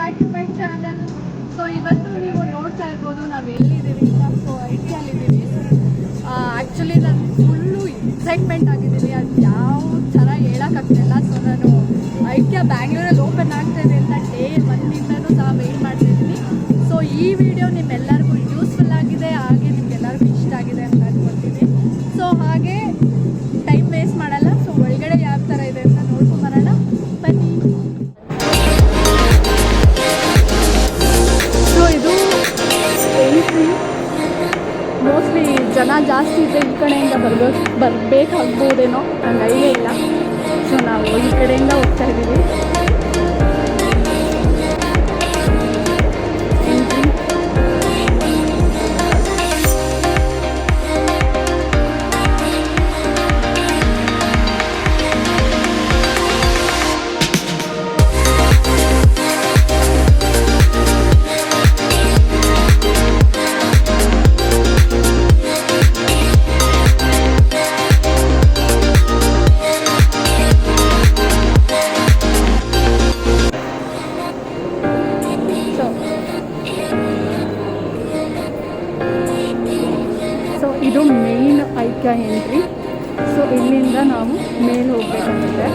Back to my channel. So ಇವತ್ತು ನೀವು ನೋಡ್ತಾ ಇರ್ಬೋದು ನಾವು ಎಲ್ಲಿದ್ದೀವಿ ಅಂತ. ಸೊ ಐಟಿಯಲ್ಲಿದ್ದೀವಿ. ಆ್ಯಕ್ಚುಲಿ ನಾನು ಫುಲ್ಲು ಎಕ್ಸೈಟ್ಮೆಂಟ್ ಆಗಿದ್ದೀನಿ, ಅದು ಯಾವ ಥರ ಹೇಳೋಕ್ಕಾಗ್ತಿಲ್ಲ. ಸೊ ನಾನು ಐಕ್ಯ ಬ್ಯಾಂಗ್ಳೂರಲ್ಲಿ ಓಪನ್ ಆಗ್ತಾಯಿದೆ ಅಂತ ಡೇ ಒಂದಿಂದನೂ ಸಹ ವೆಯ್ಟ್ ಮಾಡ್ತಾಯಿದ್ದೀನಿ. ಸೊ ಈ ವಿಡಿಯೋ ನಿಮ್ಮೆಲ್ಲರಿಗೂ ಯೂಸ್ಫುಲ್ ಆಗಿದೆ, ಹಾಗೆ ನಿಮ್ಗೆಲ್ಲರಿಗೂ ಇಷ್ಟ ಆಗಿದೆ ಅಂತ ಅನ್ಕೊಳ್ತೀನಿ. ಸೊ ಹಾಗೆ ಟೈಮ್ ವೇಸ್ಟ್ ಮಾಡಲ್ಲ. ಸೊ ಒಳಗಡೆ ಯಾವ ಥರ ಇದೆ ಅಂತ ನೋಡ್ಕೊಂಬರೋಣ ಬನ್ನಿ. ಸೊ ಇದು ಎಂಟ್ರಿ. ಮೋಸ್ಟ್ಲಿ ಜನ ಜಾಸ್ತಿ ಇದೆ, ಈ ಕಡೆಯಿಂದ ಬರಬೇಕಾಗ್ಬೋದೇನೋ, ನಂಗೆ ಐಡಿಯಾ ಇಲ್ಲ. ಸೊ ನಾವು ಈ ಕಡೆಯಿಂದ ಹೋಗ್ತಾ ಇದ್ದೀವಿ. ಇದು ಮೇನ್ ಐಕ್ಯ ಎಂಟ್ರಿ. ಸೊ ಇಲ್ಲಿಂದ ನಾವು ಮೇಲೆ ಹೋಗ್ಬೇಕಾಗುತ್ತೆ.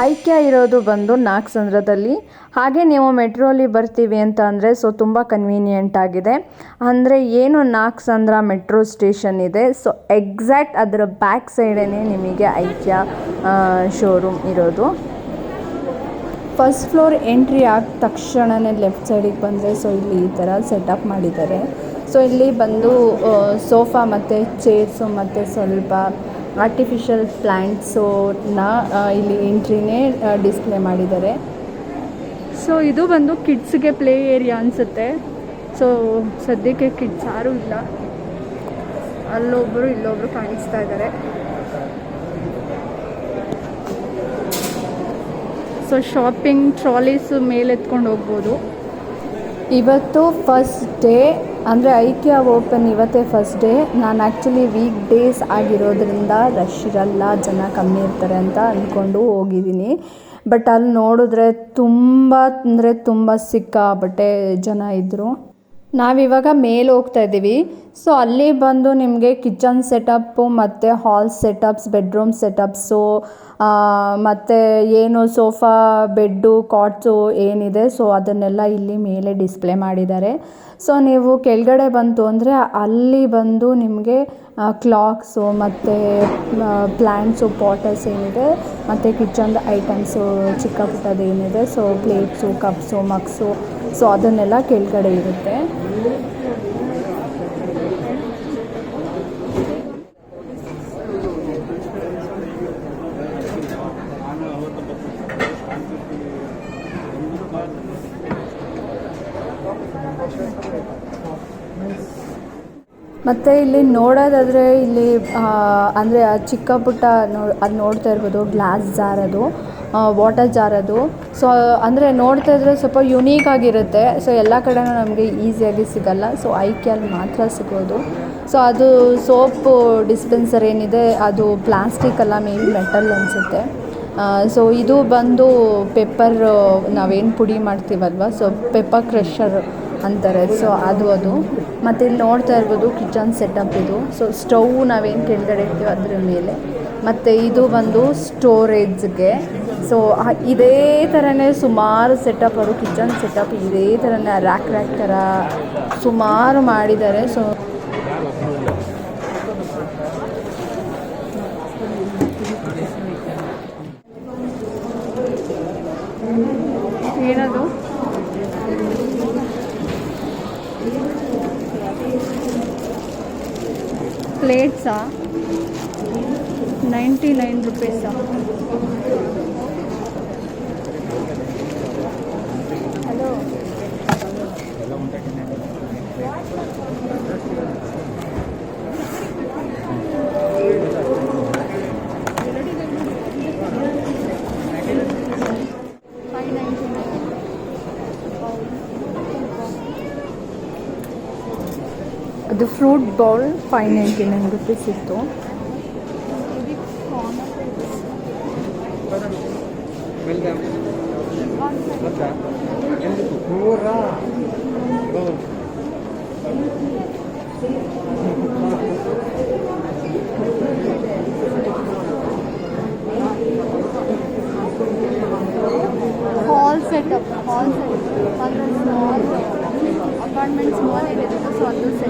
ಐಕ್ಯ ಇರೋದು ಬಂದು ನಾಗಸಂದ್ರದಲ್ಲಿ. ಹಾಗೆ ನೀವು ಮೆಟ್ರೋಲಿ ಬರ್ತೀವಿ ಅಂತ ಅಂದರೆ ಸೊ ತುಂಬ ಕನ್ವೀನಿಯೆಂಟ್ ಆಗಿದೆ. ಅಂದರೆ ಏನು ನಾಗಸಂದ್ರ ಮೆಟ್ರೋ ಸ್ಟೇಷನ್ ಇದೆ, ಸೊ ಎಕ್ಸಾಕ್ಟ್ ಅದರ ಬ್ಯಾಕ್ ಸೈಡೇ ನಿಮಗೆ ಐಕ್ಯ ಶೋರೂಮ್ ಇರೋದು. ಫಸ್ಟ್ ಫ್ಲೋರ್ ಎಂಟ್ರಿ ಆದ ತಕ್ಷಣವೇ ಲೆಫ್ಟ್ ಸೈಡಿಗೆ ಬಂದರೆ ಸೊ ಇಲ್ಲಿ ಈ ಥರ ಸೆಟಪ್ ಮಾಡಿದ್ದಾರೆ. ಸೊ ಇಲ್ಲಿ ಬಂದು ಸೋಫಾ ಮತ್ತು ಚೇರ್ಸು ಮತ್ತು ಸ್ವಲ್ಪ ಆರ್ಟಿಫಿಷಿಯಲ್ ಪ್ಲ್ಯಾಂಟ್ಸನ್ನ ಇಲ್ಲಿ ಎಂಟ್ರಿನೇ ಡಿಸ್ಪ್ಲೇ ಮಾಡಿದ್ದಾರೆ. ಸೊ ಇದು ಬಂದು ಕಿಡ್ಸ್ಗೆ ಪ್ಲೇ ಏರಿಯಾ ಅನಿಸುತ್ತೆ. ಸೊ ಸದ್ಯಕ್ಕೆ ಕಿಡ್ಸ್ ಯಾರೂ ಇಲ್ಲ, ಅಲ್ಲೊಬ್ಬರು ಇಲ್ಲೊಬ್ಬರು ಕಾಣಿಸ್ತಾ ಇದ್ದಾರೆ. ಸೊ ಶಾಪಿಂಗ್ ಟ್ರಾಲೀಸು ಮೇಲೆ ಎತ್ಕೊಂಡು ಹೋಗ್ಬೋದು. ಇವತ್ತು ಫಸ್ಟ್ ಡೇ, ಅಂದರೆ ಐಕ್ಯ ಓಪನ್ ಇವತ್ತೇ ಫಸ್ಟ್ ಡೇ. ನಾನು ಆ್ಯಕ್ಚುಲಿ ವೀಕ್ ಡೇಸ್ ಆಗಿರೋದ್ರಿಂದ ರಶ್ ಇರಲ್ಲ, ಜನ ಕಮ್ಮಿ ಇರ್ತಾರೆ ಅಂತ ಅಂದ್ಕೊಂಡು ಹೋಗಿದ್ದೀನಿ. ಬಟ್ ಅಲ್ಲಿ ನೋಡಿದ್ರೆ ತುಂಬ ಅಂದರೆ ತುಂಬ ಸಿಕ್ಕಾಪಟ್ಟೆ ಜನ ಇದ್ದರು. ನಾವಿವಾಗ ಮೇಲೆ ಹೋಗ್ತಾ ಇದ್ದೀವಿ. ಸೊ ಅಲ್ಲಿ ಬಂದು ನಿಮಗೆ ಕಿಚನ್ ಸೆಟಪ್ಪು ಮತ್ತು ಹಾಲ್ ಸೆಟಪ್ಸ್, ಬೆಡ್ರೂಮ್ ಸೆಟಪ್ಸು ಮತ್ತು ಏನು ಸೋಫಾ, ಬೆಡ್ಡು, ಕಾಟ್ಸು ಏನಿದೆ ಸೊ ಅದನ್ನೆಲ್ಲ ಇಲ್ಲಿ ಮೇಲೆ ಡಿಸ್ಪ್ಲೇ ಮಾಡಿದ್ದಾರೆ. ಸೊ ನೀವು ಕೆಳಗಡೆ ಬಂತು ಅಂದರೆ ಅಲ್ಲಿ ಬಂದು ನಿಮಗೆ ಕ್ಲಾಕ್ಸು ಮತ್ತು ಪ್ಲ್ಯಾಂಟ್ಸು, ಪಾಟರ್ಸ್ ಏನಿದೆ ಮತ್ತು ಕಿಚನ್ದು ಐಟಮ್ಸು ಚಿಕ್ಕ ಪುಟ್ಟದ್ದು ಏನಿದೆ ಸೊ ಪ್ಲೇಟ್ಸು, ಕಪ್ಸು, ಮಗ್ಸು ಸೊ ಅದನ್ನೆಲ್ಲ ಕೆಳಗಡೆ ಇರುತ್ತೆ. ಮತ್ತು ಇಲ್ಲಿ ನೋಡೋದಾದರೆ ಇಲ್ಲಿ ಅಂದರೆ ಚಿಕ್ಕ ಪುಟ್ಟ ಅದು ನೋಡ್ತಾ ಇರ್ಬೋದು, ಗ್ಲಾಸ್ ಜಾರ್, ಅದು ವಾಟರ್ ಜಾರ್, ಅದು ಸೊ ಅಂದರೆ ನೋಡ್ತಾ ಇದ್ರೆ ಸ್ವಲ್ಪ ಯುನೀಕ್ ಆಗಿರುತ್ತೆ. ಸೊ ಎಲ್ಲ ಕಡೆನೂ ನಮಗೆ ಈಸಿಯಾಗಿ ಸಿಗಲ್ಲ, ಸೊ ಐಕ್ಯಲ್ಲಿ ಮಾತ್ರ ಸಿಗೋದು. ಸೊ ಅದು ಸೋಪು ಡಿಸ್ಪೆನ್ಸರ್ ಏನಿದೆ ಅದು ಪ್ಲಾಸ್ಟಿಕ್ ಅಲ್ಲ, ಮೇ ಬಿ ಮೆಟಲ್ ಅನಿಸುತ್ತೆ. ಸೊ ಇದು ಬಂದು ಪೆಪ್ಪರ್, ನಾವೇನು ಪುಡಿ ಮಾಡ್ತೀವಲ್ವ ಸೊ ಪೆಪ್ಪರ್ ಕ್ರಷರ್ ಅಂತಾರೆ. ಸೊ ಅದು ಮತ್ತು ಇಲ್ಲಿ ನೋಡ್ತಾ ಇರ್ಬೋದು ಕಿಚನ್ ಸೆಟಪ್ ಇದು. ಸೊ ಸ್ಟವ್ ನಾವೇನು ಕೆಳಗಡೆ ಇರ್ತೀವಿ ಅದ್ರ ಮೇಲೆ. ಮತ್ತು ಇದು ಬಂದು ಸ್ಟೋರೇಜ್ಗೆ. ಸೊ ಇದೇ ಥರನೇ ಸುಮಾರು ಸೆಟಪ್, ಅವರು ಕಿಚನ್ ಸೆಟಪ್ ಇದೇ ಥರನೇ ರ್ಯಾಕ್ ಥರ ಸುಮಾರು ಮಾಡಿದ್ದಾರೆ. ಸೊ ಏನದು ಪ್ಲೇಟ್ಸಾ? 99 ರೂಪೀಸಾ? ಹಲೋ, ಅದು ಫ್ರೂಟ್ ಬೌಲ್ 599 ರೂಪೀಸ್ ಇತ್ತು.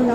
ಸೊ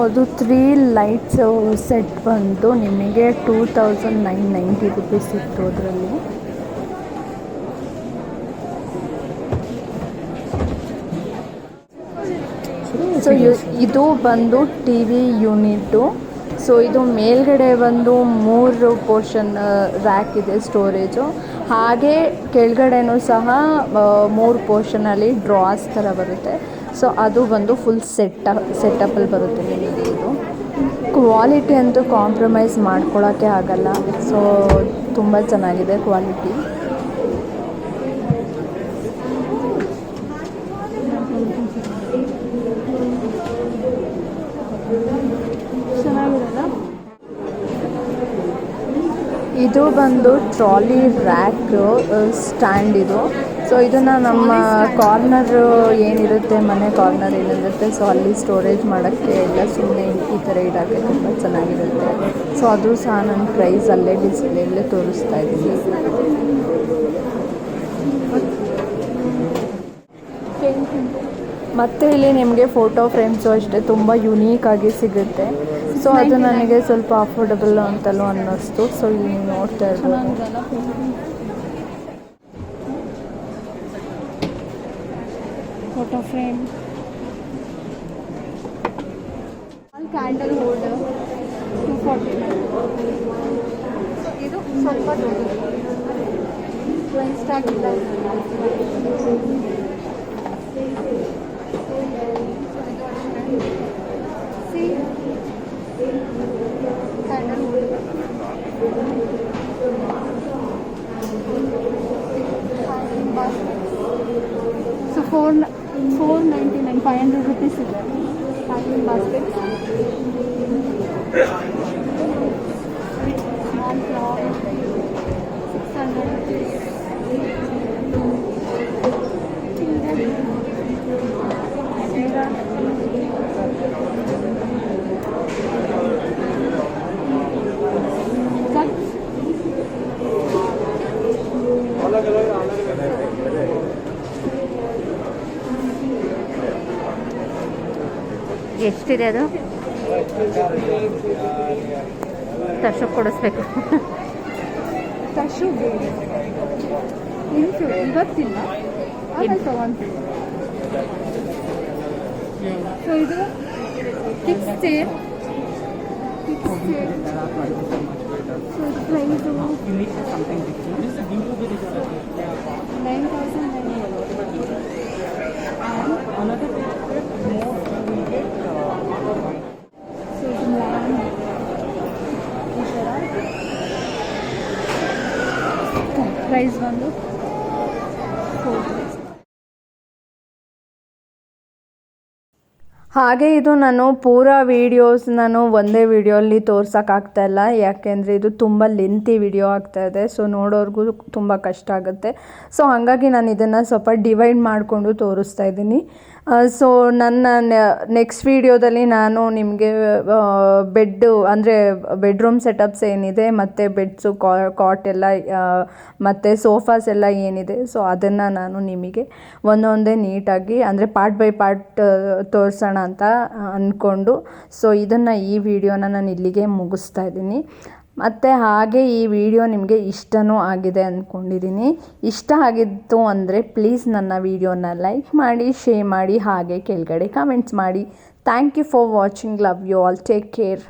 ಅದು 3 ಲೈಟ್ಸ್ ಸೆಟ್ ಬಂದು ನಿಮಗೆ 2990 ರುಪೀಸ್ ಇತ್ತು ಅದರಲ್ಲಿ. ಸೊ ಇದು ಬಂದು ಟಿ ವಿ ಯೂನಿಟ್ಟು. ಸೊ ಇದು ಮೇಲ್ಗಡೆ ಬಂದು 3 ಪೋರ್ಷನ್ ರ್ಯಾಕ್ ಇದೆ ಸ್ಟೋರೇಜು, ಹಾಗೆ ಕೆಳಗಡೆನೂ ಸಹ 3 ಪೋರ್ಷನಲ್ಲಿ ಡ್ರಾಸ್ ಥರ ಬರುತ್ತೆ. ಸೊ ಅದು ಬಂದು ಫುಲ್ ಸೆಟಪ್ಪಲ್ಲಿ ಬರುತ್ತೆ ನಿಮಗೆ. ಇದು ಕ್ವಾಲಿಟಿ ಅಂತೂ ಕಾಂಪ್ರಮೈಸ್ ಮಾಡ್ಕೊಳ್ಳೋಕ್ಕೆ ಆಗಲ್ಲ. ಸೊ ತುಂಬ ಚೆನ್ನಾಗಿದೆ ಕ್ವಾಲಿಟಿ. ಇದು ಬಂದು ಟ್ರಾಲಿ ರ್ಯಾಕ್ ಸ್ಟ್ಯಾಂಡ್ ಇದು. ಸೊ ಇದನ್ನು ನಮ್ಮ ಕಾರ್ನರ್ ಏನಿರುತ್ತೆ, ಮನೆ ಕಾರ್ನರ್ ಏನಿರುತ್ತೆ, ಸೊ ಅಲ್ಲಿ ಸ್ಟೋರೇಜ್ ಮಾಡೋಕ್ಕೆ ಎಲ್ಲ ಸುಮ್ಮನೆ ಈ ಥರ ಇಡೋಕ್ಕೆ ತುಂಬ ಚೆನ್ನಾಗಿರುತ್ತೆ. ಸೊ ಅದು ಸಹ ನನ್ನ ಪ್ರೈಸ್ ಅಲ್ಲೇ ಡಿಸ್ಪ್ಲೇಯಲ್ಲೇ ತೋರಿಸ್ತಾ ಇದ್ದೀನಿ. ಮತ್ತು ಇಲ್ಲಿ ನಿಮಗೆ ಫೋಟೋ ಫ್ರೇಮ್ಸು ಅಷ್ಟೇ ತುಂಬ ಯುನೀಕಾಗಿ ಸಿಗುತ್ತೆ. ಸೊ ಅದು ನನಗೆ ಸ್ವಲ್ಪ ಅಫೋರ್ಡಬಲ್ ಅಂತಲೂ ಅನ್ನಿಸ್ತು. ಸೊ ಇಲ್ಲಿ ನೀವು ನೋಡ್ತಾ ಇರ್ಬೋದು. Photo frame, candle holder 249. So ಇದು ಸ್ವಲ್ಪ ದೊಡ್ಡದು, ಸ್ಟಾಕ್ ಇಲ್ಲ. ಕ್ಯಾಂಡಲ್ ಹೋಲ್ಡರ್ ಸೊ 499, 500 rupees ಇದೆ packing basket. Small flower 600 rupees. ಎಷ್ಟಿದೆ ಅದು? ತರ್ಶು ಕೊಡಿಸ್ಬೇಕು. ತರ್ಶು ಇವತ್ತಿಲ್ಲ, ತಗೊಂತೀವಿ. ಸೊ ಇದು ಫಿಕ್ಸ್ ಚೇರ್. ಸೊ ಇದು ಪ್ರೈಸು 9,900. ಪ್ರೈಸ್ ಬಂದು 4. ಹಾಗೆ ಇದು ನಾನು ಪೂರಾ ವೀಡಿಯೋಸ್ ನಾನು ಒಂದೇ ವೀಡಿಯೋಲ್ಲಿ ತೋರ್ಸೋಕ್ಕಾಗ್ತಾಯಿಲ್ಲ, ಯಾಕೆಂದರೆ ಇದು ತುಂಬ ಲೆಂತಿ ವಿಡಿಯೋ ಆಗ್ತಾಯಿದೆ. ಸೊ ನೋಡೋರ್ಗೂ ತುಂಬ ಕಷ್ಟ ಆಗುತ್ತೆ. ಸೊ ಹಾಗಾಗಿ ನಾನು ಇದನ್ನು ಸ್ವಲ್ಪ ಡಿವೈಡ್ ಮಾಡಿಕೊಂಡು ತೋರಿಸ್ತಾ ಇದ್ದೀನಿ. ಸೊ ನನ್ನ ನೆಕ್ಸ್ಟ್ ವೀಡಿಯೋದಲ್ಲಿ ನಾನು ನಿಮಗೆ ಬೆಡ್ಡು ಅಂದರೆ ಬೆಡ್ರೂಮ್ ಸೆಟಪ್ಸ್ ಏನಿದೆ ಮತ್ತು ಬೆಡ್ಸು ಕಾಟ್ ಎಲ್ಲ ಮತ್ತು ಸೋಫಾಸ್ ಎಲ್ಲ ಏನಿದೆ, ಸೊ ಅದನ್ನು ನಾನು ನಿಮಗೆ ಒಂದೊಂದೇ ನೀಟಾಗಿ ಅಂದರೆ ಪಾರ್ಟ್ ಬೈ ಪಾರ್ಟ್ ತೋರಿಸೋಣ ಅಂತ ಅಂದ್ಕೊಂಡು ಸೊ ಇದನ್ನು ಈ ವಿಡಿಯೋನ ನಾನು ಇಲ್ಲಿಗೆ ಮುಗಿಸ್ತಾ ಇದ್ದೀನಿ. ಮತ್ತು ಹಾಗೆ ಈ ವಿಡಿಯೋ ನಿಮಗೆ ಇಷ್ಟನೂ ಆಗಿದೆ ಅಂದ್ಕೊಂಡಿದ್ದೀನಿ. ಇಷ್ಟ ಆಗಿತ್ತು ಅಂದರೆ ಪ್ಲೀಸ್ ನನ್ನ ವಿಡಿಯೋನ ಲೈಕ್ ಮಾಡಿ, ಶೇರ್ ಮಾಡಿ, ಹಾಗೆ ಕೆಳಗಡೆ ಕಮೆಂಟ್ಸ್ ಮಾಡಿ. Thank you for watching. Love you all. Take care.